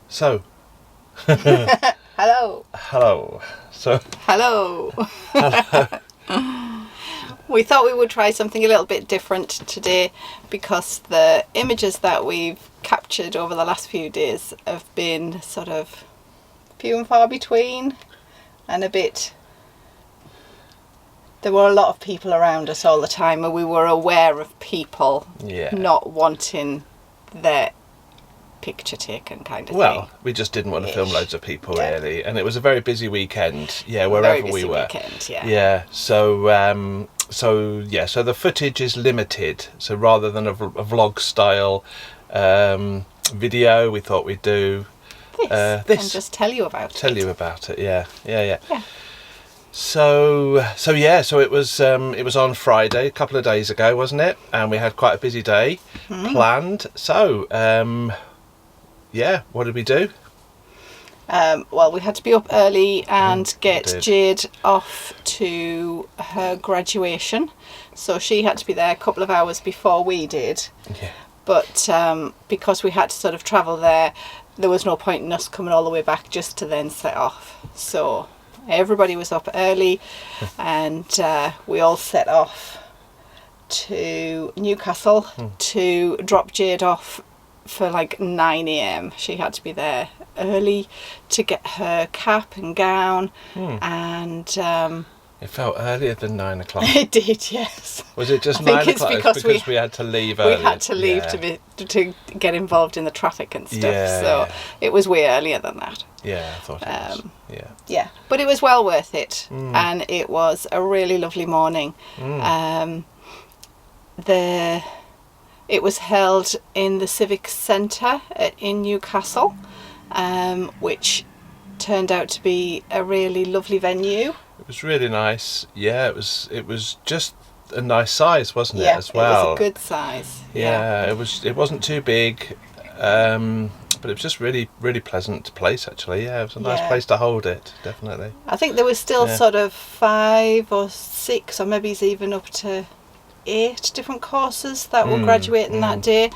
So. Hello. Hello. So. Hello. Hello. We thought we would try something a little bit different today because the images that we've captured over the last few days have been sort of few and far between and a bit... There were a lot of people around us all the time and we were aware of people not wanting their picture taken kind of thing. Well, we just didn't want to film loads of people really, and it was a very busy weekend. Wherever we were. So the footage is limited. So rather than a vlog style video, we thought we'd do this and just tell you about it. Yeah. So it was on Friday, a couple of days ago, wasn't it? And we had quite a busy day planned. So what did we do? Well, we had to be up early and get Jade off to her graduation. So she had to be there a couple of hours before we did. Yeah. But because we had to sort of travel there was no point in us coming all the way back just to then set off. So everybody was up early and we all set off to Newcastle to drop Jade off for like 9 a.m. She had to be there early to get her cap and gown and... It felt earlier than 9 o'clock. It did, yes. Was it just 9 o'clock? It's because we had to leave early. We had to leave to get involved in the traffic and stuff, so it was way earlier than that. Yeah, I thought it was. Yeah, but it was well worth it, and it was a really lovely morning. It was held in the Civic Centre in Newcastle, which turned out to be a really lovely venue. It was really nice. Yeah, it was just a nice size, wasn't it? As well. It was a good size. Yeah, it wasn't too big, but it was just really, really pleasant place actually. Yeah, it was a nice place to hold it, definitely. I think there was still sort of 5 or 6, or maybe it's even up to 8 different courses that were graduating that day.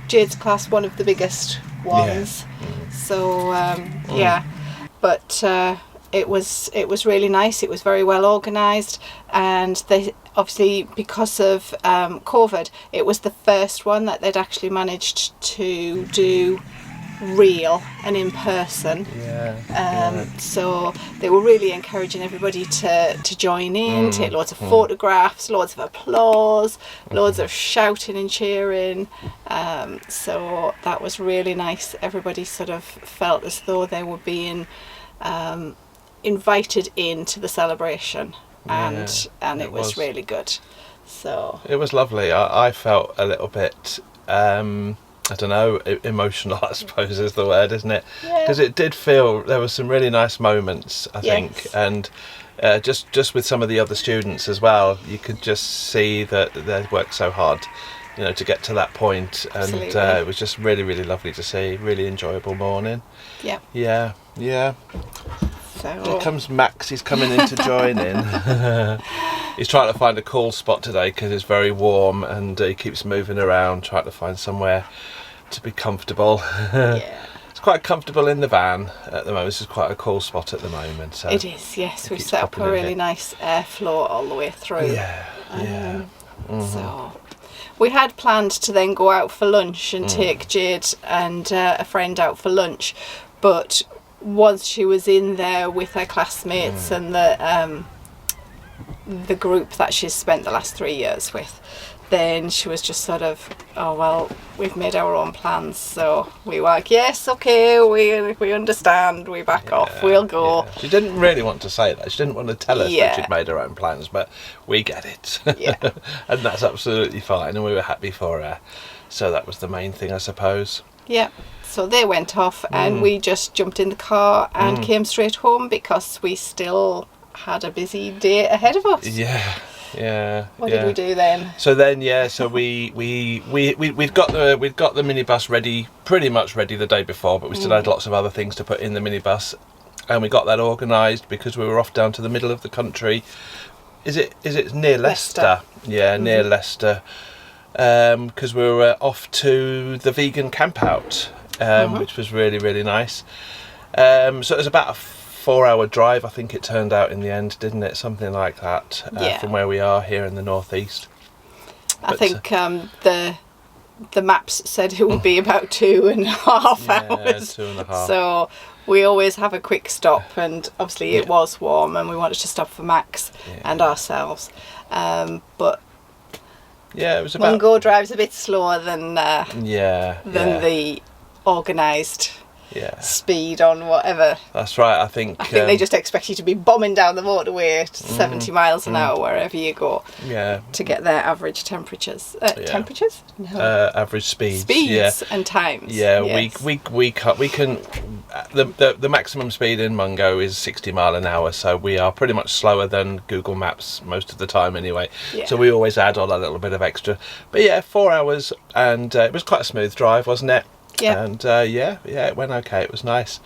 Jade's class, one of the biggest ones. So but it was really nice. It was very well organised, and they obviously, because of COVID, it was the first one that they'd actually managed to do real and in person. So they were really encouraging everybody to join in, take loads of photographs, loads of applause, loads of shouting and cheering. So that was really nice. Everybody sort of felt as though they were being invited into the celebration, and it was really good. So it was lovely. I felt a little bit I don't know, emotional I suppose is the word, isn't it? Because it did feel there were some really nice moments, I think, and just with some of the other students as well, you could just see that they worked so hard, to get to that point, and it was just really, really lovely to see. Really enjoyable morning. Yeah. So here comes Max. He's coming in to join in. He's trying to find a cool spot today because it's very warm, and he keeps moving around trying to find somewhere to be comfortable. It's quite comfortable in the van at the moment. This is quite a cool spot at the moment. So it is, yes. We've set up a really nice airflow all the way through. So we had planned to then go out for lunch and take Jade and a friend out for lunch, but once she was in there with her classmates and the group that she's spent the last 3 years with, then she was just sort of, oh well, we've made our own plans. So we were like, yes, okay, we understand, we back off, we'll go. She didn't really want to say that. She didn't want to tell us that she'd made her own plans, but we get it. And that's absolutely fine, and we were happy for her. So that was the main thing, I suppose. So they went off and we just jumped in the car and came straight home because we still had a busy day ahead of us. What did we do then? So then, we'd got the minibus ready, pretty much ready the day before, but we still had lots of other things to put in the minibus, and we got that organised because we were off down to the middle of the country. Is it near Leicester? Near Leicester, because we were off to the vegan camp out which was really, really nice. So it was about a 4-hour drive, I think it turned out in the end, didn't it? Something like that, from where we are here in the northeast. I think the maps said it would be about 2.5 hours. 2.5. So we always have a quick stop, and obviously it was warm, and we wanted to stop for Max and ourselves. But it was about. Mungo drives a bit slower than the organised speed on whatever. That's right. I think they just expect you to be bombing down the motorway at 70 miles an hour wherever you go. To get their average temperatures. Temperatures? No. Average speeds and times. We can. The maximum speed in Mungo is 60 mile an hour, so we are pretty much slower than Google Maps most of the time anyway. So we always add on a little bit of extra. But 4 hours, and it was quite a smooth drive, wasn't it? Yeah. And it went okay. It was nice.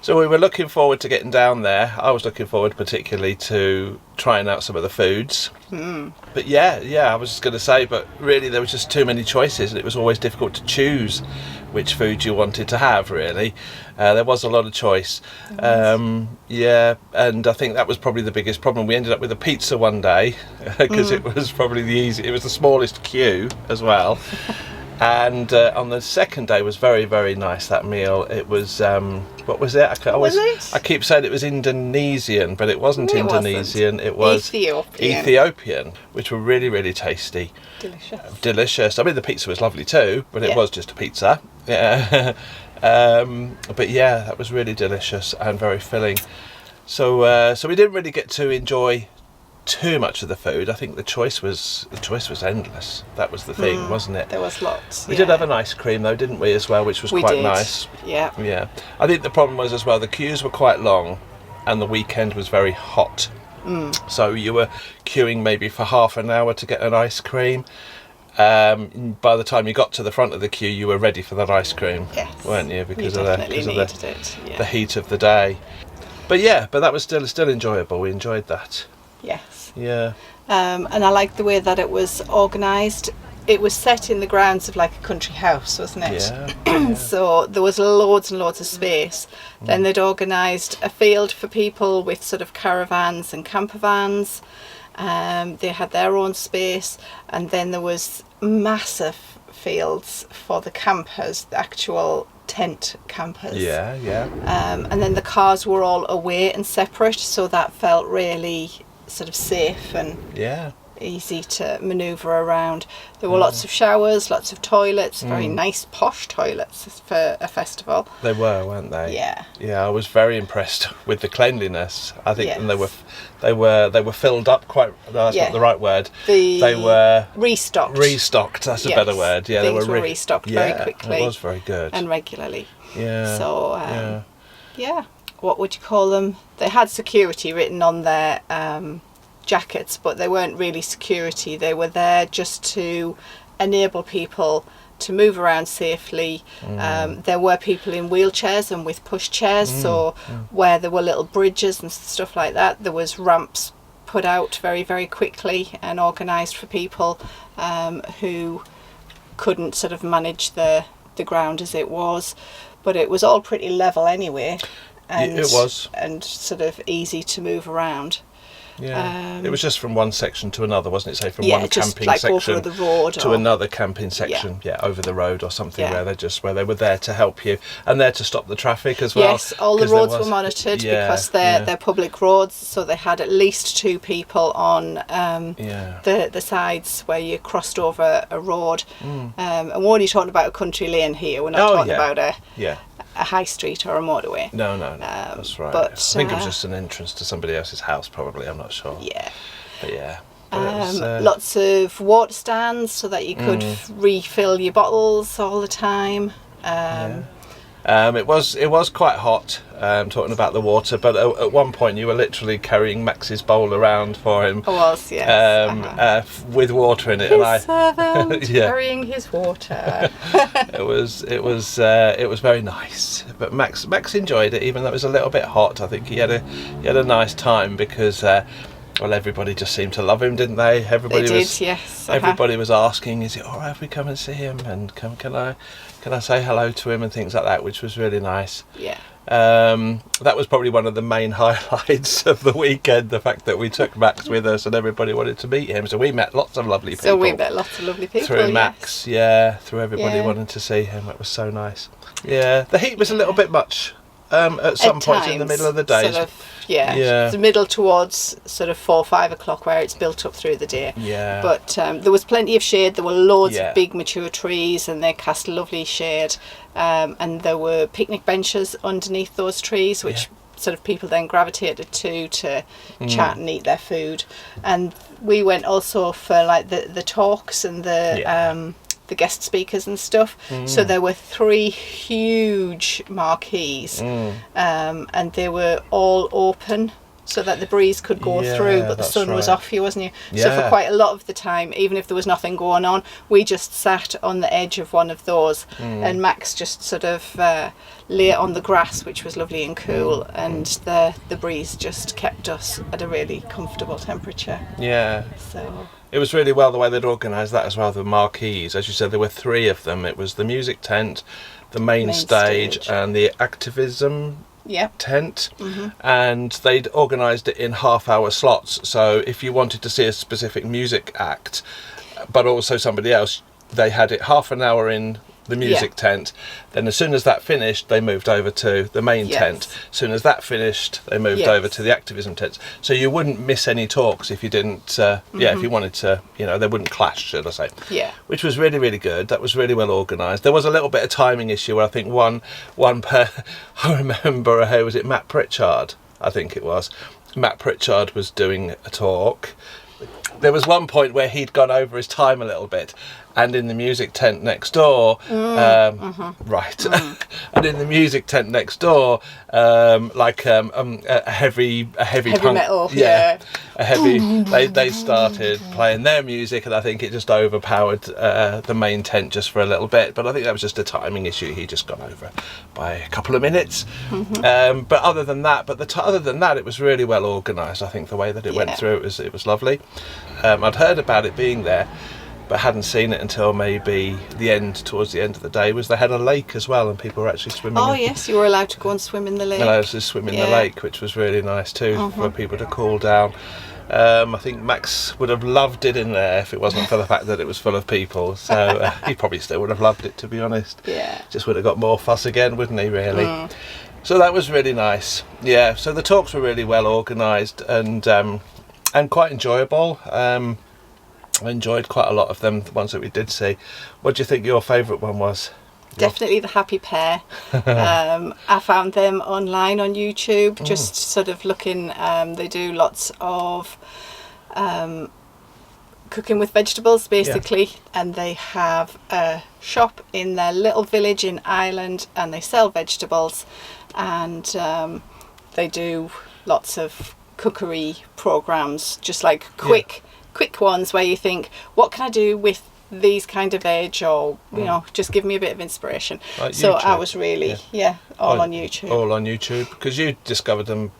So we were looking forward to getting down there. I was looking forward particularly to trying out some of the foods. But I was just going to say, but really there was just too many choices, and it was always difficult to choose which food you wanted to have, really. There was a lot of choice. And I think that was probably the biggest problem. We ended up with a pizza one day because it was probably it was the smallest queue as well. And on the second day was very, very nice, that meal. It was what was it? I keep saying it was Indonesian, but it wasn't Indonesian. It was Ethiopian, which were really, really tasty. Delicious. I mean, the pizza was lovely too, but it was just a pizza. But that was really delicious and very filling. So we didn't really get to enjoy too much of the food. I think the choice was endless. That was the thing, wasn't it? There was lots. We did have an ice cream though, didn't we, as well, which was quite nice. Yeah. I think the problem was as well, the queues were quite long and the weekend was very hot. So you were queuing maybe for half an hour to get an ice cream. By the time you got to the front of the queue, you were ready for that ice cream, weren't you? Because of the heat of the day. But that was still enjoyable. We enjoyed that. Yes. Yeah. And I liked the way that it was organised. It was set in the grounds of like a country house, wasn't it? Yeah. So there was loads and loads of space. Then they'd organised a field for people with sort of caravans and camper vans. They had their own space, and then there was massive fields for the campers, the actual tent campers. And then the cars were all away and separate, so that felt really sort of safe and easy to manoeuvre around. There were lots of showers, lots of toilets, very nice posh toilets for a festival. They were, weren't they? Yeah. I was very impressed with the cleanliness. I think and they were filled up quite. No, that's not the right word. They were restocked. That's a better word. Yeah, things were restocked very quickly. It was very good and regularly. Yeah. So what would you call them? They had security written on their jackets, but they weren't really security. They were there just to enable people to move around safely. There were people in wheelchairs and with push chairs, so where there were little bridges and stuff like that, there was ramps put out very, very quickly and organised for people who couldn't sort of manage the ground as it was. But it was all pretty level anyway. And, it was. And sort of easy to move around. Yeah, it was just from one section to another, wasn't it? Say from one camping like section over the road to another camping section. Over the road or something where they were there to help you and there to stop the traffic as well. Yes, all the roads were monitored because they're public roads, so they had at least 2 people on the sides where you crossed over a road. And we're only talking about a country lane here. We're not talking about a high street or a motorway. No, that's right. But, I think it was just an entrance to somebody else's house, probably. I'm not sure. Yeah. But lots of water stands so that you could refill your bottles all the time. It was quite hot, talking about the water, but at one point you were literally carrying Max's bowl around for him. I was, yes. With water in it, his servant carrying his water. It was very nice, but Max enjoyed it, even though it was a little bit hot. I think he had a nice time because Well, everybody just seemed to love him, didn't they? Everybody did, yes. Everybody was asking, "Is it all right if we come and see him? And can I say hello to him and things like that?" Which was really nice. Yeah. That was probably one of the main highlights of the weekend. The fact that we took Max with us and everybody wanted to meet him. So we met lots of lovely people. Through Max, through everybody wanting to see him. It was so nice. Yeah, the heat was a little bit much. At some points in the middle of the day. The middle towards sort of 4 or 5 o'clock where it's built up through the day. Yeah. But there was plenty of shade. There were loads of big mature trees and they cast lovely shade. And there were picnic benches underneath those trees, which sort of people then gravitated to chat and eat their food. And we went also for like the talks and the guest speakers and stuff. So there were 3 huge marquees and they were all open so that the breeze could go through, but the sun was off you, wasn't you? So for quite a lot of the time, even if there was nothing going on, we just sat on the edge of one of those and Max just sort of lay on the grass, which was lovely and cool, and the breeze just kept us at a really comfortable temperature. So it was really well the way they'd organised that as well, the marquees. As you said, there were 3 of them. It was the music tent, the main stage and the activism tent. And they'd organised it in half-hour slots. So if you wanted to see a specific music act, but also somebody else, they had it half an hour in the music tent. Then as soon as that finished, they moved over to the main tent. As soon as that finished, they moved over to the activism tent. So you wouldn't miss any talks if you didn't, if you wanted to, they wouldn't clash, should I say. Which was really, really good. That was really well organised. There was a little bit of timing issue where I think I remember, who was it, Matt Pritchard, I think it was. Matt Pritchard was doing a talk. There was one point where he'd gone over his time a little bit, and in the music tent next door, and in the music tent next door, a heavy punk, metal, a heavy. They started playing their music, and I think it just overpowered the main tent just for a little bit. But I think that was just a timing issue. He just gone over by a couple of minutes. But other than that, it was really well organised. I think the way that it went through, it was lovely. I'd heard about it being there, but hadn't seen it until maybe towards the end of the day. They had a lake as well, and people were actually swimming. Yes, you were allowed to go and swim in the lake. Allowed to swim in the lake, which was really nice too, for people to cool down. I think Max would have loved it in there if it wasn't for the fact that it was full of people. So he probably still would have loved it, to be honest. Just would have got more fuss again, wouldn't he, really? So that was really nice. So the talks were really well organised and quite enjoyable. I enjoyed quite a lot of them, the ones that we did see. What do you think your favourite one was? Definitely the Happy Pear. I found them online on YouTube, just sort of looking. They do lots of cooking with vegetables, basically, and they have a shop in their little village in Ireland, and they sell vegetables, and they do lots of cookery programs, just like quick ones where you think, what can I do with these kind of veg, or just give me a bit of inspiration. Like so YouTube. I was really on YouTube. All on YouTube, because you discovered them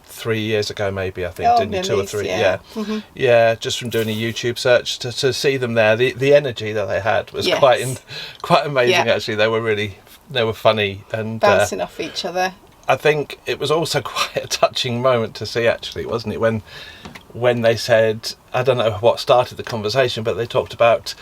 3 years ago, maybe, I think, didn't you? 2 or 3, just from doing a YouTube search to see them there. The energy that they had was quite amazing. Actually, they were funny and bouncing off each other. I think it was also quite a touching moment to see, actually, wasn't it, when they said, I don't know what started the conversation, but they talked about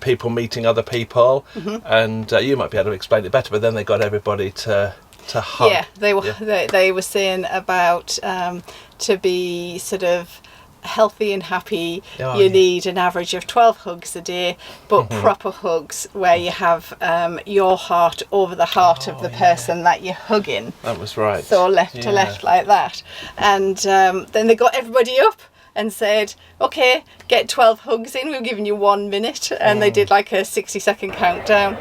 people meeting other people, and you might be able to explain it better, but then they got everybody to hug. Yeah, they were saying about to be sort of healthy and happy, you need an average of 12 hugs a day, but proper hugs where you have your heart over the heart of the person that you're hugging. That was right. So left to left like that. And then they got everybody up and said, okay, get 12 hugs in, we're giving you 1 minute. And they did like a 60-second countdown.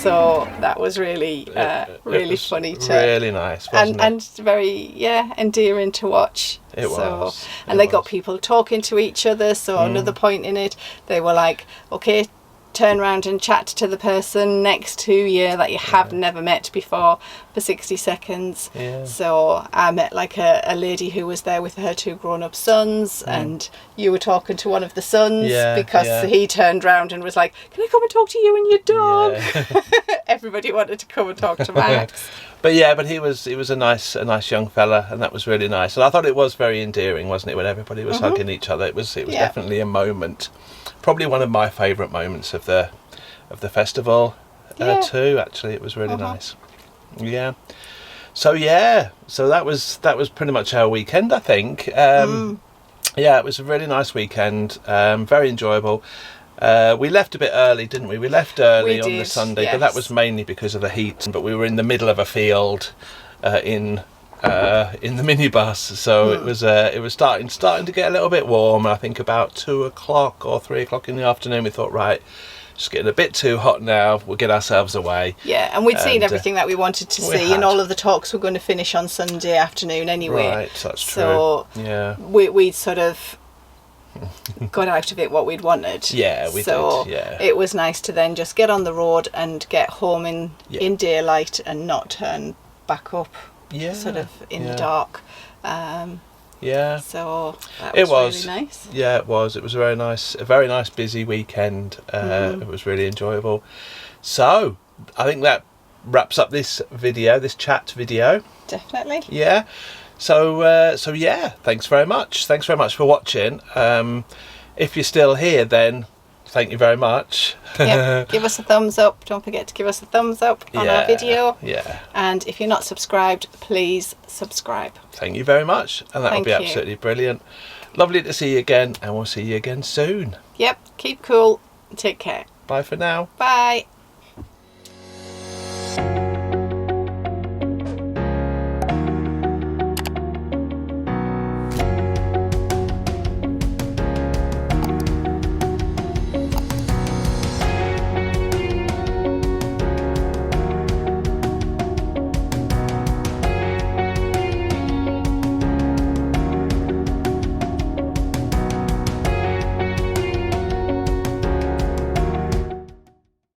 So that was really really was funny to really nice, wasn't and very endearing to watch. It was. And they got people talking to each other. So another point in it, they were like, okay, turn around and chat to the person next to you that you have never met before for 60 seconds. Yeah. So I met like a lady who was there with her 2 grown-up sons, and you were talking to one of the sons because he turned around and was like, can I come and talk to you and your dog? Yeah. Everybody wanted to come and talk to Max. But he was a nice young fella, and that was really nice. And I thought it was very endearing, wasn't it, when everybody was hugging each other. It was definitely a moment. Probably one of my favourite moments of the festival too. Actually, it was really nice. Yeah. So that was pretty much our weekend, I think. Yeah, it was a really nice weekend. Very enjoyable. We left a bit early, didn't we? We left early on the Sunday, but that was mainly because of the heat. But we were in the middle of a field in the minibus, so it was starting to get a little bit warm. I think about 2 o'clock or 3 o'clock in the afternoon, we thought, right, it's getting a bit too hot now, we'll get ourselves away. Yeah, and we'd seen everything that we wanted to see, and all of the talks were going to finish on Sunday afternoon anyway. Right, that's true. So we'd sort of got out of it what we'd wanted. Yeah, we did. So it was nice to then just get on the road and get home in daylight and not turn back up sort of in the dark. So that was really nice. Yeah, it was. It was a very nice busy weekend. It was really enjoyable. So I think that wraps up this chat video. Definitely. Yeah. So thanks very much for watching. If you're still here, then thank you very much. Give us a thumbs up. Don't forget to give us a thumbs up on our video. Yeah. And if you're not subscribed, please subscribe. Thank you very much, and that'll be absolutely brilliant. Lovely to see you again, and we'll see you again soon. Yep. Keep cool. Take care. Bye for now. Bye.